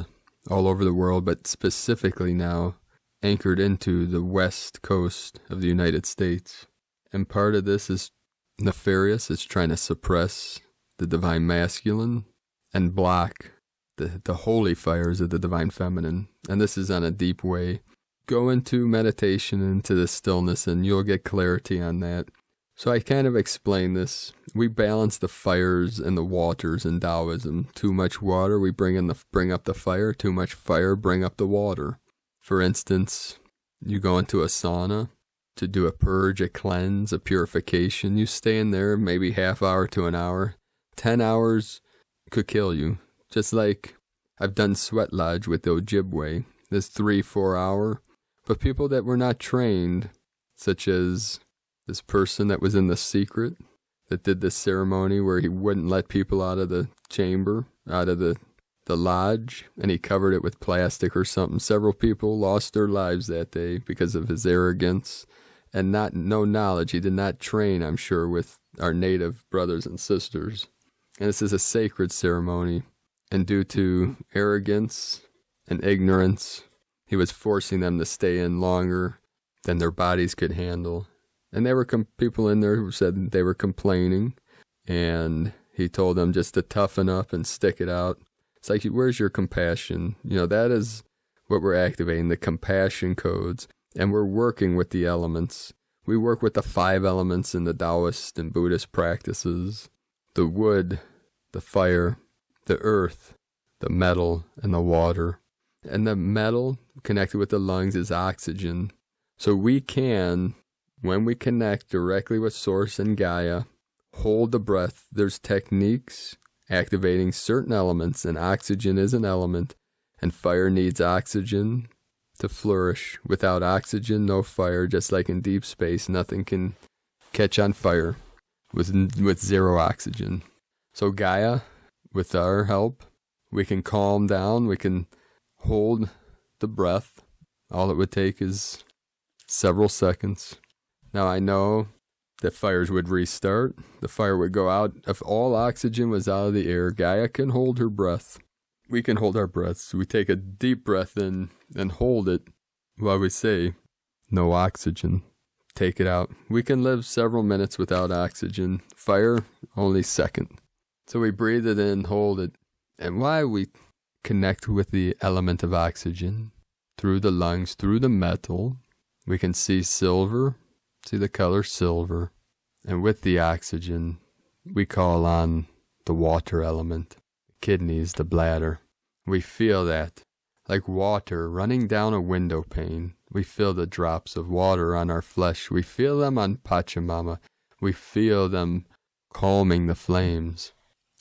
all over the world, but specifically now anchored into the west coast of the United States. And part of this is nefarious. It's trying to suppress the divine masculine and block the holy fires of the divine feminine. And this is on a deep way. Go into meditation, into the stillness, and you'll get clarity on that. So I kind of explain this. We balance the fires and the waters in Taoism. Too much water, we bring up the fire. Too much fire, bring up the water. For instance, you go into a sauna to do a purge, a cleanse, a purification. You stay in there maybe half hour to an hour. 10 hours could kill you. Just like I've done sweat lodge with the Ojibwe. This 3-4 hour. But people that were not trained, such as this person that was in the secret, that did this ceremony where he wouldn't let people out of the chamber, out of the lodge, and he covered it with plastic or something. Several people lost their lives that day because of his arrogance and no knowledge. He did not train, I'm sure, with our native brothers and sisters. And this is a sacred ceremony. And due to arrogance and ignorance, he was forcing them to stay in longer than their bodies could handle. And there were people in there who said they were complaining. And he told them just to toughen up and stick it out. It's like, where's your compassion? You know, that is what we're activating, the compassion codes. And we're working with the elements. We work with the 5 elements in the Taoist and Buddhist practices. The wood, the fire, the earth, the metal, and the water. And the metal connected with the lungs is oxygen. So we can, when we connect directly with Source and Gaia, hold the breath. There's techniques activating certain elements, and oxygen is an element, and fire needs oxygen to flourish. Without oxygen, no fire. Just like in deep space, nothing can catch on fire with zero oxygen. So Gaia, with our help, we can calm down, we can hold the breath. All it would take is several seconds. Now I know that fires would restart. The fire would go out. If all oxygen was out of the air, Gaia can hold her breath. We can hold our breaths. We take a deep breath in and hold it while we say, no oxygen. Take it out. We can live several minutes without oxygen. Fire, only second. So we breathe it in, hold it. And why we connect with the element of oxygen through the lungs, through the metal. We can see silver, see the color silver. And with the oxygen, we call on the water element, kidneys, the bladder. We feel that, like water running down a window pane. We feel the drops of water on our flesh. We feel them on Pachamama. We feel them calming the flames.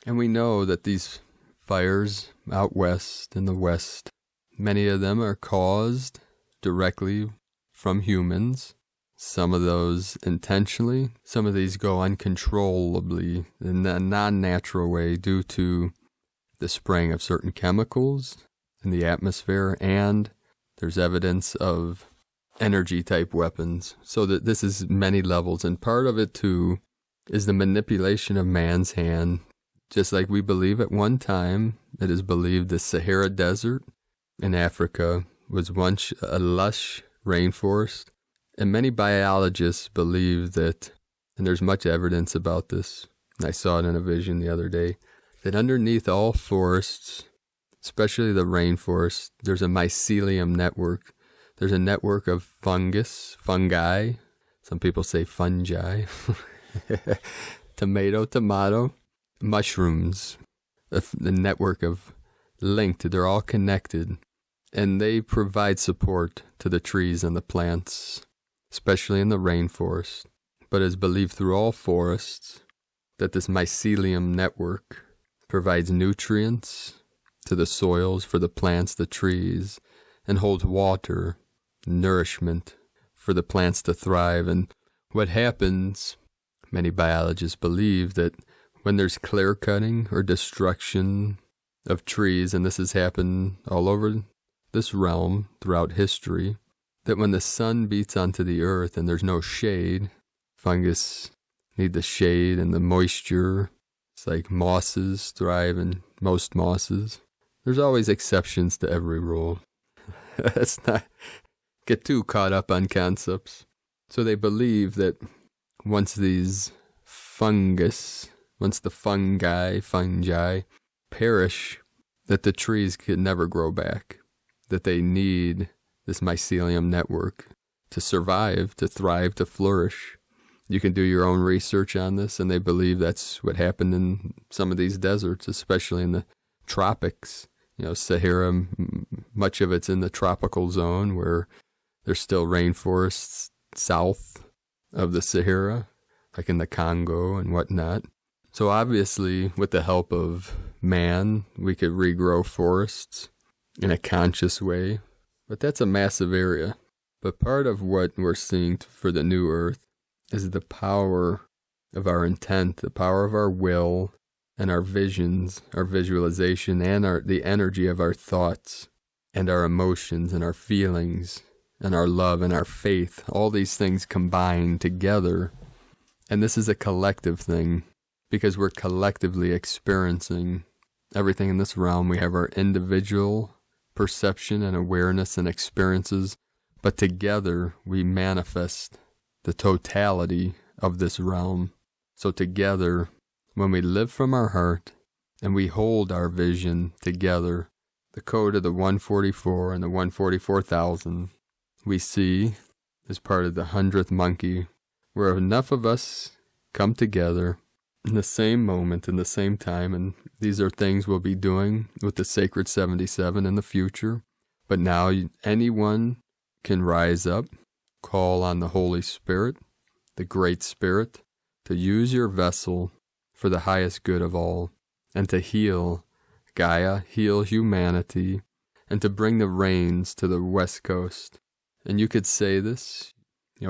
And we know that these fires out west in the west, many of them are caused directly from humans. Some of those intentionally. Some of these go uncontrollably in a non-natural way due to the spraying of certain chemicals in the atmosphere, and there's evidence of energy-type weapons. So that this is many levels, and part of it too is the manipulation of man's hand. Just like we believe at one time, it is believed the Sahara Desert in Africa was once a lush rainforest. And many biologists believe that, and there's much evidence about this, and I saw it in a vision the other day, that underneath all forests, especially the rainforest, there's a mycelium network. There's a network of fungi, some people say fungi, tomato, mushrooms, the network of linked, they're all connected, and they provide support to the trees and the plants, especially in the rainforest. But it's believed through all forests that this mycelium network provides nutrients to the soils for the plants, the trees, and holds water, nourishment for the plants to thrive. And what happens, many biologists believe that when there's clear cutting or destruction of trees, and this has happened all over this realm throughout history, that when the sun beats onto the earth and there's no shade, fungus need the shade and the moisture. It's like mosses thrive in most mosses. There's always exceptions to every rule. Let's not get too caught up on concepts. So they believe that once the fungi perish, that the trees could never grow back, that they need this mycelium network to survive, to thrive, to flourish. You can do your own research on this, and they believe that's what happened in some of these deserts, especially in the tropics. You know, Sahara, much of it's in the tropical zone where there's still rainforests south of the Sahara, like in the Congo and whatnot. So obviously, with the help of man, we could regrow forests in a conscious way. But that's a massive area. But part of what we're seeing for the new earth is the power of our intent, the power of our will, and our visions, our visualization, and the energy of our thoughts, and our emotions, and our feelings, and our love, and our faith. All these things combined together. And this is a collective thing, because we're collectively experiencing everything in this realm. We have our individual perception and awareness and experiences, but together we manifest the totality of this realm. So together, when we live from our heart and we hold our vision together, the code of the 144 and the 144,000, we see as part of the 100th monkey, where enough of us come together in the same moment, in the same time, and these are things we'll be doing with the Sacred 77 in the future. But now anyone can rise up, call on the Holy Spirit, the Great Spirit, to use your vessel for the highest good of all, and to heal Gaia, heal humanity, and to bring the rains to the West Coast. And you could say this,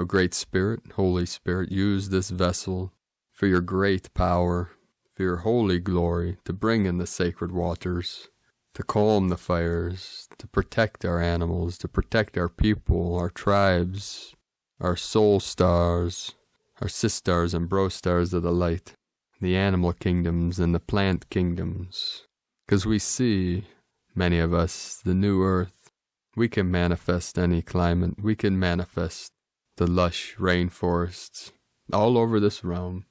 Great Spirit, Holy Spirit, use this vessel for your great power, for your holy glory, to bring in the sacred waters, to calm the fires, to protect our animals, to protect our people, our tribes, our soul stars, our sistars and bro stars of the light, the animal kingdoms and the plant kingdoms. Because we see, many of us, the new earth. We can manifest any climate. We can manifest the lush rainforests all over this realm.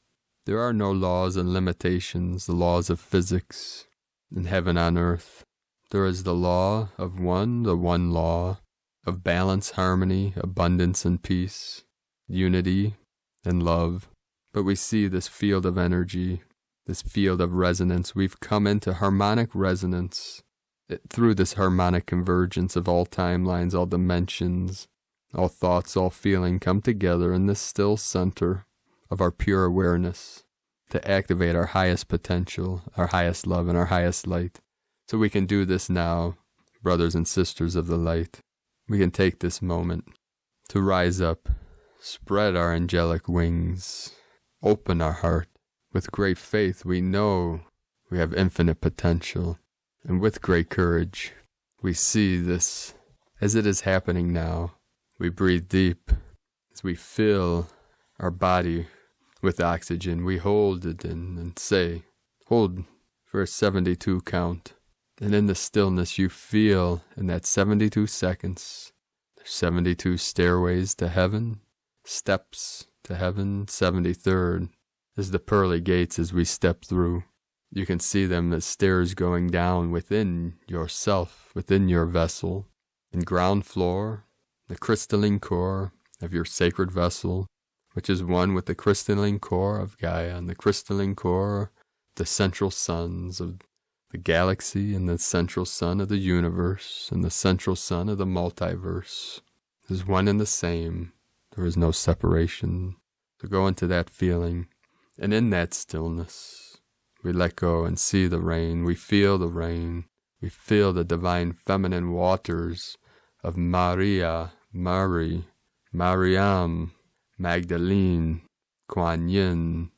There are no laws and limitations, the laws of physics in heaven on earth. There is the law of one, the one law of balance, harmony, abundance, and peace, unity, and love. But we see this field of energy, this field of resonance. We've come into harmonic resonance through this harmonic convergence of all timelines, all dimensions, all thoughts, all feeling come together in this still center of our pure awareness to activate our highest potential, our highest love, and our highest light. So we can do this now, brothers and sisters of the light. We can take this moment to rise up, spread our angelic wings, open our heart. With great faith, we know we have infinite potential. And with great courage, we see this as it is happening now. We breathe deep as we fill our body with oxygen. We hold it in and say, hold for a 72 count. And in the stillness you feel in that 72 seconds, there's 72 stairways to heaven, steps to heaven. 73rd is the pearly gates as we step through. You can see them as stairs going down within yourself, within your vessel. And ground floor, the crystalline core of your sacred vessel, which is one with the crystalline core of Gaia and the crystalline core, the central suns of the galaxy and the central sun of the universe and the central sun of the multiverse is one and the same. There is no separation. So go into that feeling, and in that stillness, we let go and see the rain. We feel the rain. We feel the divine feminine waters of Maria, Mary, Mariam, Magdalene, Kuan Yin,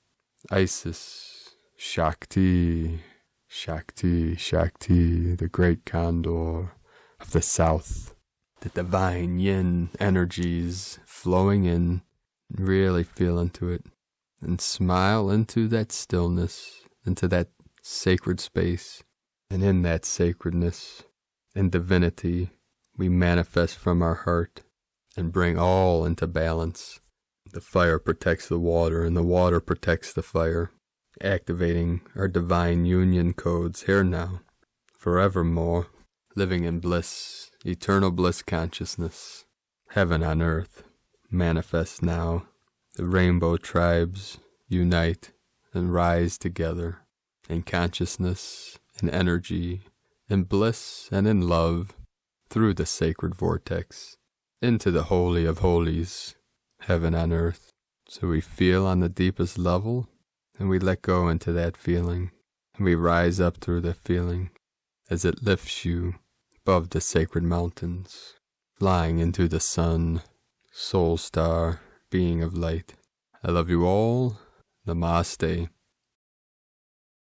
Isis, Shakti, Shakti, Shakti, the great condor of the south. The divine yin energies flowing in. Really feel into it and smile into that stillness, into that sacred space. And in that sacredness and divinity, we manifest from our heart and bring all into balance. The fire protects the water, and the water protects the fire, activating our divine union codes here now, forevermore, living in bliss, eternal bliss consciousness. Heaven on earth manifests now. The rainbow tribes unite and rise together in consciousness and energy, in bliss and in love, through the sacred vortex, into the Holy of Holies, heaven on earth. So we feel on the deepest level, and we let go into that feeling, and we rise up through that feeling as it lifts you above the sacred mountains, flying into the sun, soul star, being of light. I love you all. Namaste.